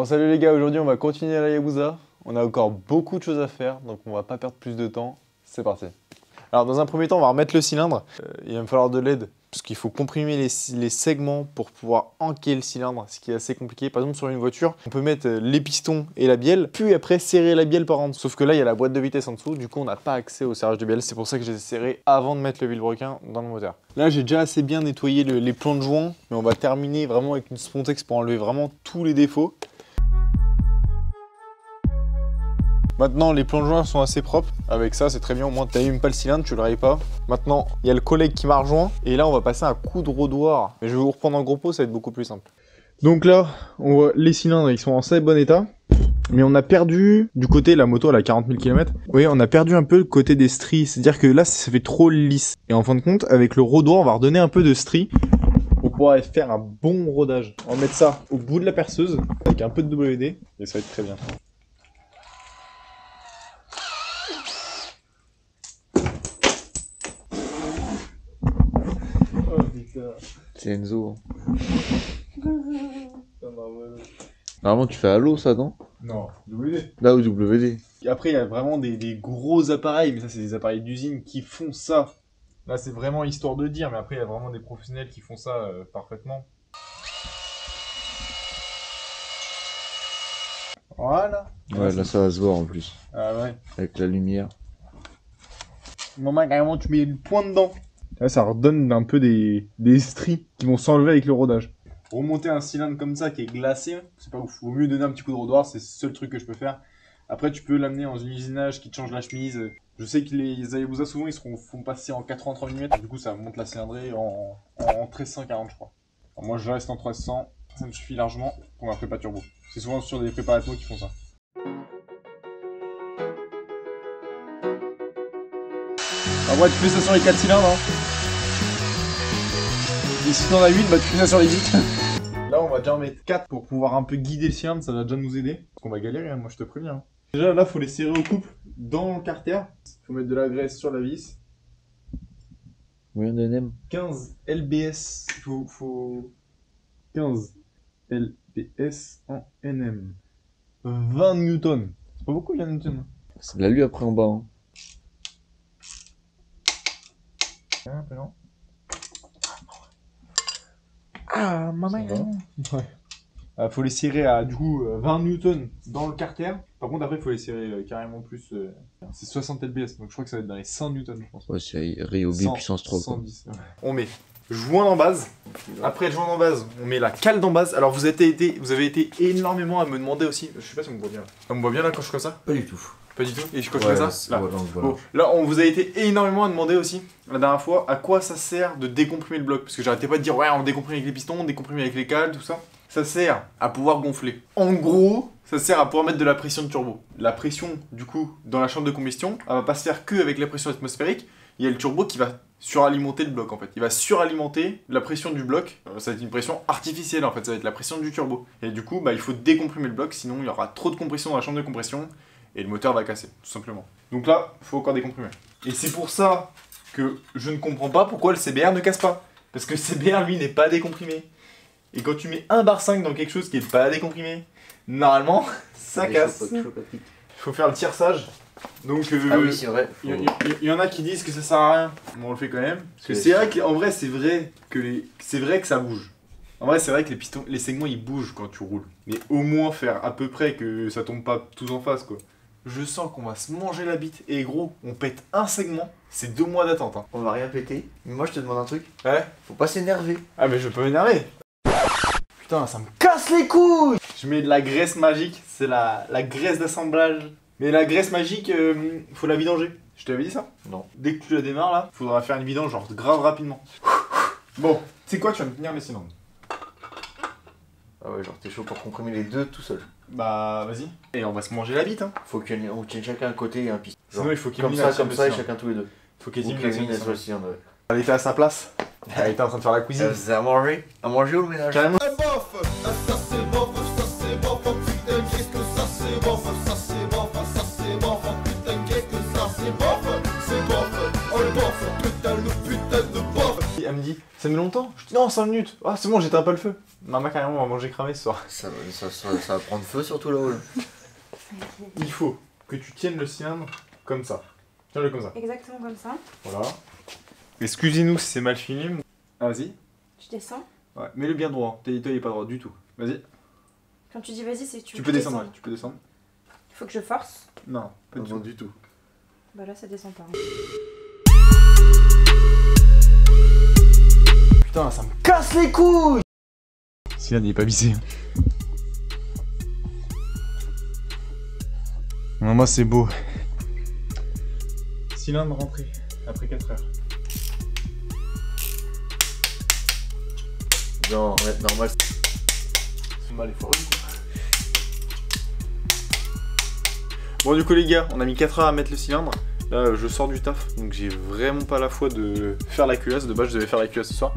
Bon salut les gars, aujourd'hui on va continuer à la Yabusa. On a encore beaucoup de choses à faire, donc on va pas perdre plus de temps. C'est parti. Alors dans un premier temps, on va remettre le cylindre. Il va me falloir de l'aide, parce qu'il faut comprimer les segments pour pouvoir enquiller le cylindre, ce qui est assez compliqué. Par exemple sur une voiture, on peut mettre les pistons et la bielle, puis après serrer la bielle par en dessous. Sauf que là, il y a la boîte de vitesse en dessous, du coup on n'a pas accès au serrage de bielle. C'est pour ça que j'ai serré avant de mettre le vilebrequin dans le moteur. Là, j'ai déjà assez bien nettoyé les plans de joint, mais on va terminer vraiment avec une Spontex pour enlever vraiment tous les défauts. Maintenant, les plans de joint sont assez propres. Avec ça, c'est très bien. Au moins, tu n'abîmes pas le cylindre, tu le rayes pas. Maintenant, il y a le collègue qui m'a rejoint. Et là, on va passer un coup de rodoir. Mais je vais vous reprendre en gros pot, ça va être beaucoup plus simple. Donc là, on voit les cylindres, ils sont en assez bon état. Mais on a perdu du côté, la moto elle a 40 000 km. Oui, on a perdu un peu le côté des stries. C'est-à-dire que là, ça fait trop lisse. Et en fin de compte, avec le rodoir, on va redonner un peu de stries pour pouvoir faire un bon rodage. On va mettre ça au bout de la perceuse avec un peu de WD et ça va être très bien. C'est Enzo. Normalement tu fais à l'eau ça, non? Non, WD. Là, au WD. Et après, il y a vraiment des gros appareils, mais ça, c'est des appareils d'usine qui font ça. Là, c'est vraiment histoire de dire, mais après, il y a vraiment des professionnels qui font ça parfaitement. Voilà. Ouais, là ça va se voir en plus. Ah ouais. Avec la lumière. Maman, carrément, tu mets le point dedans. Là, ça redonne un peu des stries qui vont s'enlever avec le rodage. Remonter un cylindre comme ça qui est glacé, c'est pas ouf. Vaut mieux donner un petit coup de rodoir, c'est le seul truc que je peux faire. Après, tu peux l'amener dans un usinage qui te change la chemise. Je sais que les Hayabusa, souvent, ils font passer en 83 mm. Du coup, ça monte la cylindrée en 1340, je crois. Alors, moi, je reste en 1300. Ça me suffit largement pour ma prépa turbo. C'est souvent sur des prépas Atmo qui font ça. En vrai, tu fais ça sur les 4 cylindres. Hein. Et si t'en as 8, bah tu fais ça sur les 8. Là, on va déjà en mettre 4 pour pouvoir un peu guider le cylindre. Ça va déjà nous aider. Parce qu'on va galérer, hein, moi je te préviens. Déjà, là, faut les serrer au couple dans le carter. Faut mettre de la graisse sur la vis. Combien de NM? 15 lbs. Faut 15 lbs en NM. 20 newtons. C'est pas beaucoup, 20 newtons. C'est de l'alu après en bas. Hein. Un peu non. Ah, maman. Ouais. Faut les serrer à du coup 20 newtons dans le carter. Par contre, après, il faut les serrer carrément plus. C'est 60 lbs, donc je crois que ça va être dans les 100 newtons, je pense. Ouais, c'est Ryobi puissance 3. 110. Ouais. On met joint en base. Après le joint en base, on met la cale en base. Alors, vous avez été énormément à me demander aussi. Je sais pas si on me voit bien là. On me voit bien là quand je fais ça? Pas du tout. Pas du tout. Et je continue ça là. Voilà. Bon, là, on vous a été énormément à demander aussi, la dernière fois, à quoi ça sert de décomprimer le bloc. Parce que j'arrêtais pas de dire, ouais, on décomprime avec les pistons, on décomprime avec les cales, tout ça. Ça sert à pouvoir gonfler. En gros, ça sert à pouvoir mettre de la pression de turbo. La pression, du coup, dans la chambre de combustion, elle va pas se faire que avec la pression atmosphérique. Il y a le turbo qui va suralimenter le bloc, en fait. Il va suralimenter la pression du bloc. Ça va être une pression artificielle, en fait. Ça va être la pression du turbo. Et du coup, bah, il faut décomprimer le bloc, sinon il y aura trop de compression dans la chambre de compression. Et le moteur va casser, tout simplement. Donc là, il faut encore décomprimer. Et c'est pour ça que je ne comprends pas pourquoi le CBR ne casse pas. Parce que le CBR, lui, n'est pas décomprimé. Et quand tu mets un bar 5 dans quelque chose qui n'est pas décomprimé, normalement, ça casse. Il faut faire le tierçage. Donc, ah oui, c'est vrai. Il y en a qui disent que ça sert à rien. Mais on le fait quand même. Parce que c'est vrai qu'en vrai, c'est vrai que ça bouge. En vrai, c'est vrai que les pistons, les segments, ils bougent quand tu roules. Mais au moins faire à peu près que ça tombe pas tous en face, quoi. Je sens qu'on va se manger la bite. Et gros, on pète un segment, c'est 2 mois d'attente. Hein. On va rien péter. Mais moi, je te demande un truc. Ouais. Faut pas s'énerver. Ah, mais je peux m'énerver. Putain, ça me casse les couilles. Je mets de la graisse magique. C'est la graisse d'assemblage. Mais la graisse magique, faut la vidanger. Je t'avais dit ça? Non. Dès que tu la démarres, là, faudra faire une vidange, genre grave rapidement. Bon, tu sais quoi, tu vas me tenir les cylindres. Ah ouais, genre t'es chaud pour comprimer les deux tout seul. Bah vas-y. Et on va se manger la bite, hein. Faut qu'on tienne chacun un côté et un piston. Sinon il faut qu'il comme ça et chacun tous les deux. Faut qu'il mine sur le cylindre. Ouais. Elle était à sa place. Elle était en train de faire la cuisine. Elle faisait à manger ou le ménage? Carrément. elle me dit, ça met longtemps? Je dis non, 5 minutes. Ah, c'est bon, j'éteins pas le feu. Maman, carrément, on va manger cramé ce soir. Ça va prendre feu surtout là-haut. Là. Il faut que tu tiennes le cylindre comme ça. Tiens-le comme ça. Exactement comme ça. Voilà. Excusez-nous si c'est mal filmé. Ah, vas-y. Tu descends. Ouais, mets-le bien droit. Toi, il est pas droit du tout. Vas-y. Quand tu dis vas-y, c'est que Tu peux descendre, ouais, tu peux descendre. Il faut que je force. Non, pas du tout. Bah là, ça descend pas. Putain, ça me casse les couilles! Cylindre il est pas vissé. Non, moi c'est beau. Cylindre rentré après 4 heures. Non, ouais, normal. C'est mal les fois. Bon, du coup, les gars, on a mis 4 heures à mettre le cylindre. Là, je sors du taf, donc j'ai vraiment pas la foi de faire la culasse. De base, je devais faire la culasse ce soir.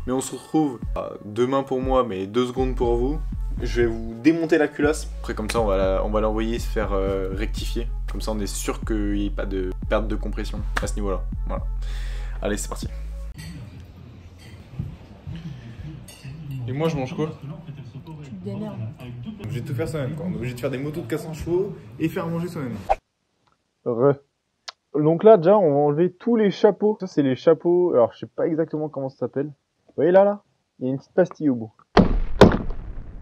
Mais on se retrouve demain pour moi, mais 2 secondes pour vous. Je vais vous démonter la culasse. Après, comme ça, on va l'envoyer se faire rectifier. Comme ça, on est sûr qu'il n'y ait pas de perte de compression à ce niveau-là. Voilà. Allez, c'est parti. Et moi, je mange quoi? D'énorme. Je vais tout faire soi-même, quoi. On est obligé de faire des motos de 400 chevaux et faire à manger soi-même. Donc là, déjà, on va enlever tous les chapeaux. Ça, c'est les chapeaux. Alors, je sais pas exactement comment ça s'appelle. Vous voyez là, il y a une petite pastille au bout.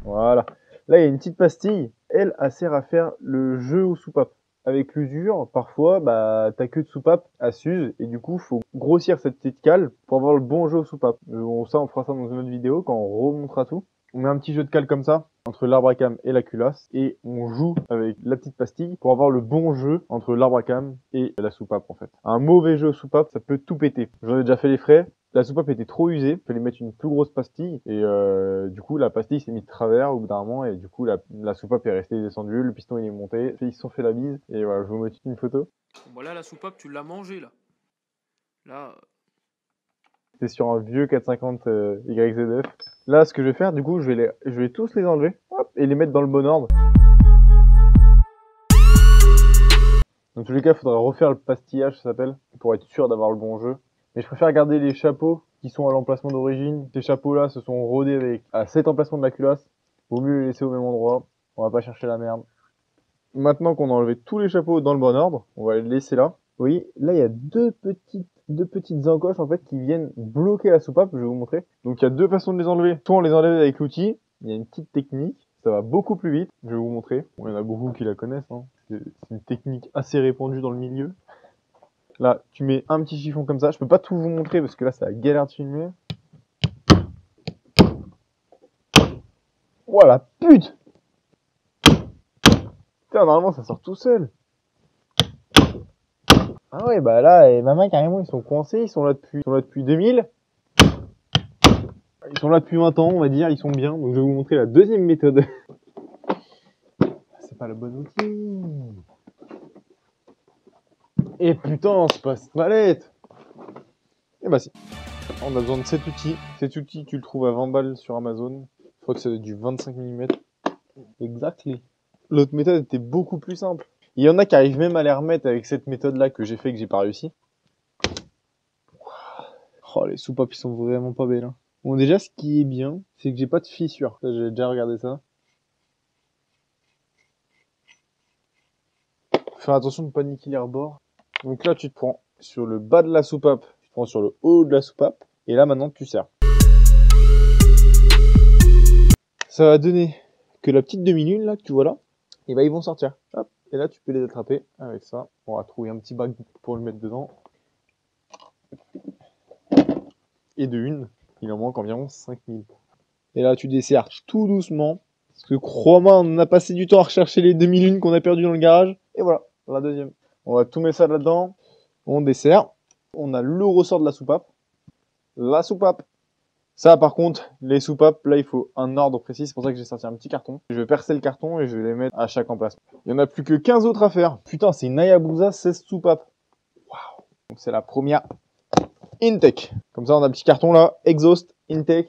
Voilà. Là, il y a une petite pastille. Elle sert à faire le jeu aux soupapes. Avec l'usure, parfois, bah, ta queue de soupape, elle s'use. Et du coup, faut grossir cette petite cale pour avoir le bon jeu aux soupapes. Ça, on fera ça dans une autre vidéo quand on remontera tout. On met un petit jeu de cale comme ça, entre l'arbre à cam et la culasse, et on joue avec la petite pastille pour avoir le bon jeu entre l'arbre à cam et la soupape en fait. Un mauvais jeu soupape, ça peut tout péter. J'en ai déjà fait les frais, la soupape était trop usée, il fallait mettre une plus grosse pastille, et du coup la pastille s'est mise de travers au bout d'un moment, et du coup la soupape est restée descendue, le piston il est monté, ils se sont fait la bise, et voilà, je vous mets une photo. Bon là la soupape tu l'as mangée là. Là... C'est sur un vieux 450 YZF. Là, ce que je vais faire, du coup, je vais tous les enlever, hop, et les mettre dans le bon ordre. Dans tous les cas, il faudra refaire le pastillage, ça s'appelle, pour être sûr d'avoir le bon jeu. Mais je préfère garder les chapeaux qui sont à l'emplacement d'origine. Ces chapeaux-là se sont rodés à cet emplacement de la culasse. Vaut mieux les laisser au même endroit. On va pas chercher la merde. Maintenant qu'on a enlevé tous les chapeaux dans le bon ordre, on va les laisser là. Vous voyez, là, il y a deux petites encoches en fait qui viennent bloquer la soupape, je vais vous montrer. Donc il y a 2 façons de les enlever. Soit on les enlève avec l'outil, il y a une petite technique, ça va beaucoup plus vite, je vais vous montrer. Bon, il y en a beaucoup qui la connaissent, hein. C'est une technique assez répandue dans le milieu. Là, tu mets un petit chiffon comme ça, je peux pas tout vous montrer parce que là ça galère de filmer. Voilà, pute! Putain, normalement ça sort tout seul. Ah ouais, bah là, et ma main carrément, ils sont coincés, ils sont là depuis 2000. Ils sont là depuis 20 ans, on va dire, ils sont bien. Donc je vais vous montrer la deuxième méthode. C'est pas le bon outil. Et putain, c'est pas cette mallette. Et bah si. On a besoin de cet outil. Cet outil, tu le trouves à 20 balles sur Amazon. Je crois que c'est du 25 mm. Exactly. L'autre méthode était beaucoup plus simple. Il y en a qui arrivent même à les remettre avec cette méthode-là que j'ai fait que j'ai pas réussi. Oh, les soupapes, ils sont vraiment pas belles. Hein. Bon, déjà, ce qui est bien, c'est que j'ai pas de fissure. Ça, j'ai déjà regardé ça. Faut faire attention de pas niquer les rebords. Donc là, tu te prends sur le bas de la soupape, tu te prends sur le haut de la soupape, et là, maintenant, tu serres. Ça va donner que la petite demi-lune, là, que tu vois là, et bah, ils vont sortir. Hop. Et là, tu peux les attraper avec ça. On va trouver un petit bac pour le mettre dedans. Et de une, il en manque environ 5000. Et là, tu desserres tout doucement. Parce que crois-moi, on a passé du temps à rechercher les demi-lunes qu'on a perdues dans le garage. Et voilà, la deuxième. On va tout mettre ça là-dedans. On desserre. On a le ressort de la soupape. La soupape. Ça, par contre, les soupapes, là, il faut un ordre précis. C'est pour ça que j'ai sorti un petit carton. Je vais percer le carton et je vais les mettre à chaque emplacement. Il y en a plus que 15 autres à faire. Putain, c'est une Hayabusa 16 soupapes. Waouh. Donc, c'est la première intake. Comme ça, on a un petit carton là. Exhaust, intake.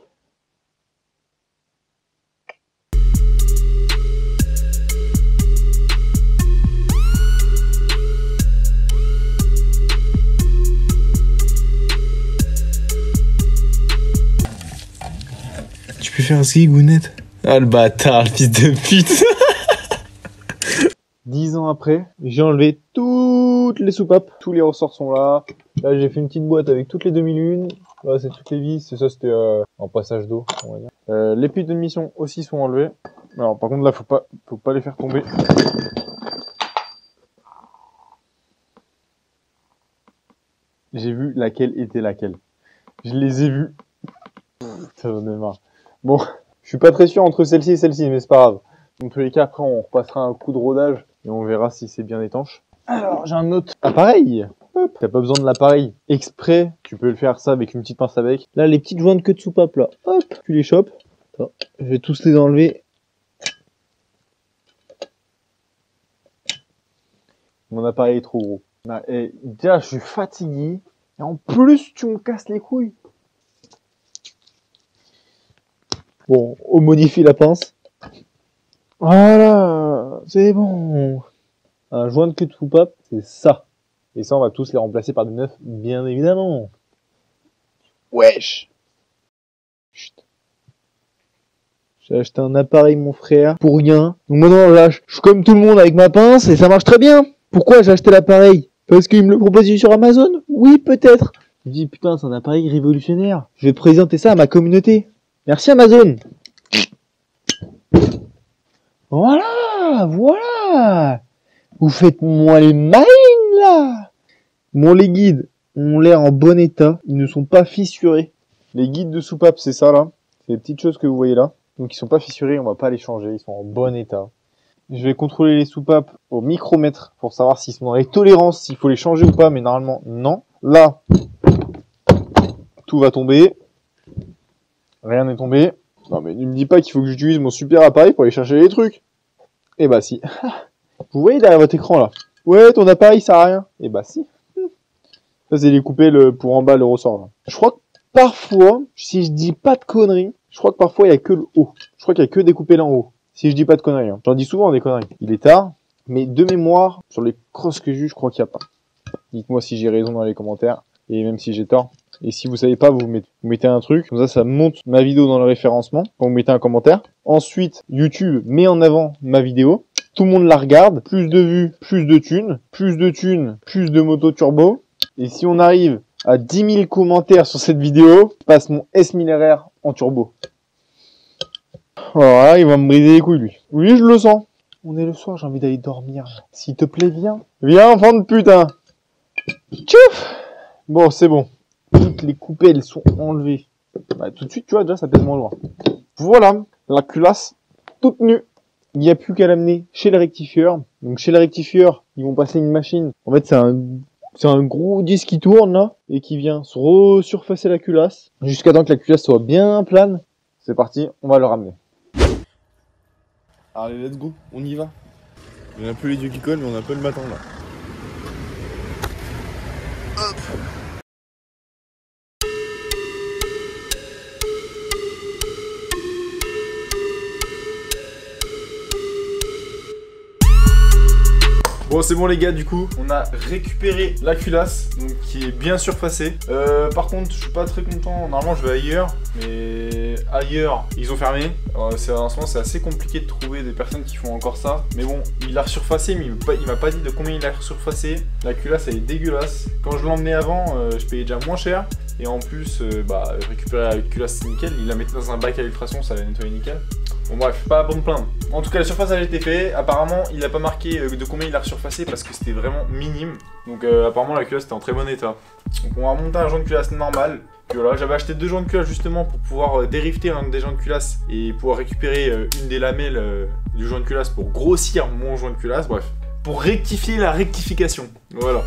faire un ski, Gounette? Ah, le bâtard, le fils de pute. 10 ans après, j'ai enlevé toutes les soupapes. Tous les ressorts sont là. Là, j'ai fait une petite boîte avec toutes les 2001. Là, c'est toutes les vis. Ça, c'était en passage d'eau, on va dire. Les piles de mission aussi sont enlevées. Alors, par contre, là, faut pas les faire tomber. J'ai vu laquelle était laquelle. Je les ai vues. Ça j'en ai marre. Bon, je suis pas très sûr entre celle-ci et celle-ci, mais c'est pas grave. Dans tous les cas, après, on repassera un coup de rodage et on verra si c'est bien étanche. Alors, j'ai un autre appareil. Hop. T'as pas besoin de l'appareil exprès. Tu peux le faire ça avec une petite pince à bec. Là, les petites jointes queue de soupape, là. Hop, tu les chopes. Attends, je vais tous les enlever. Mon appareil est trop gros. Et déjà, je suis fatigué. Et en plus, tu me casses les couilles. Bon, on modifie la pince. Voilà, c'est bon. Un joint de queue de soupape, c'est ça. Et ça, on va tous les remplacer par des neufs, bien évidemment. Wesh. Chut. J'ai acheté un appareil, mon frère, pour rien. Donc maintenant, là, je suis comme tout le monde avec ma pince et ça marche très bien. Pourquoi j'ai acheté l'appareil? Parce qu'il me le proposait sur Amazon? Oui, peut-être. Je me dis, putain, c'est un appareil révolutionnaire. Je vais présenter ça à ma communauté. Merci Amazon. Voilà, voilà. Vous faites-moi les malines, là. Bon, les guides ont l'air en bon état. Ils ne sont pas fissurés. Les guides de soupape, c'est ça, là. C'est les petites choses que vous voyez là. Donc, ils sont pas fissurés, on va pas les changer. Ils sont en bon état. Je vais contrôler les soupapes au micromètre pour savoir s'ils sont dans les tolérances, s'il faut les changer ou pas. Mais normalement, non. Là, tout va tomber. Rien n'est tombé. Non, mais ne me dis pas qu'il faut que j'utilise mon super appareil pour aller chercher les trucs. Eh bah si. Vous voyez derrière votre écran là? Ouais, ton appareil sert à rien. Eh bah si. Ça c'est les coupés pour en bas le ressort là. Je crois que parfois, si je dis pas de conneries, je crois que parfois il y a que le haut. Je crois qu'il y a que des coupés là en haut. Si je dis pas de conneries. Hein. J'en dis souvent des conneries. Il est tard, mais de mémoire, sur les crosses que j'ai eues, je crois qu'il n'y a pas. Dites-moi si j'ai raison dans les commentaires. Et même si j'ai tort. Et si vous savez pas, vous mettez un truc. Comme ça monte ma vidéo dans le référencement. Quand vous mettez un commentaire. Ensuite, YouTube met en avant ma vidéo. Tout le monde la regarde. Plus de vues, plus de thunes. Plus de thunes, plus de moto turbo. Et si on arrive à 10 000 commentaires sur cette vidéo, je passe mon S1000RR en turbo. Voilà, il va me briser les couilles, lui. Oui, je le sens. On est le soir, j'ai envie d'aller dormir. S'il te plaît, viens. Viens, enfant de putain. Tchouf. Bon, c'est bon. Toutes les coupées, elles sont enlevées. Bah, tout de suite, tu vois, déjà, ça pèse moins loin. Voilà, la culasse, toute nue. Il n'y a plus qu'à l'amener chez le rectifieur. Donc, chez le rectifieur, ils vont passer une machine. En fait, c'est un gros disque qui tourne, là, et qui vient surfacer la culasse, jusqu'à temps que la culasse soit bien plane. C'est parti, on va le ramener. Allez, let's go, on y va. On a un peu les yeux qui collent, mais on a un peu le matin, là. Hop. Bon c'est bon les gars, du coup on a récupéré la culasse donc, qui est bien surfacée. Par contre je suis pas très content, normalement je vais ailleurs, mais ailleurs ils ont fermé. En ce moment c'est assez compliqué de trouver des personnes qui font encore ça. Mais bon, il a resurfacé, mais il m'a pas dit de combien il a resurfacé. La culasse elle est dégueulasse. Quand je l'emmenais avant, je payais déjà moins cher. Et en plus, récupérer la culasse c'est nickel, il la mettait dans un bac à ultrasons, ça la nettoyait nickel. Bon bref, pas pour me plaindre. En tout cas, la surface a été faite. Apparemment, il n'a pas marqué de combien il a resurfacé parce que c'était vraiment minime. Donc apparemment, la culasse était en très bon état. Donc on va remonter un joint de culasse normal. Puis voilà, j'avais acheté 2 joints de culasse justement pour pouvoir dérifter un des joints de culasse et pouvoir récupérer une des lamelles du joint de culasse pour grossir mon joint de culasse. Bref, pour rectifier la rectification. Voilà.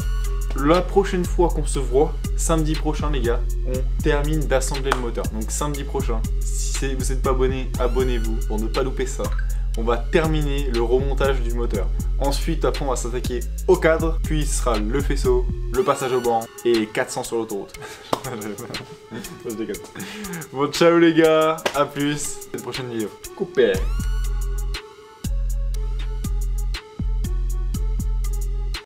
La prochaine fois qu'on se voit, samedi prochain les gars, on termine d'assembler le moteur. Donc samedi prochain, si vous n'êtes pas abonné, abonnez-vous pour ne pas louper ça. On va terminer le remontage du moteur. Ensuite, après on va s'attaquer au cadre, puis ce sera le faisceau, le passage au banc et 400 sur l'autoroute. Je déconne. Bon ciao les gars, à plus, à la prochaine vidéo. Coupé.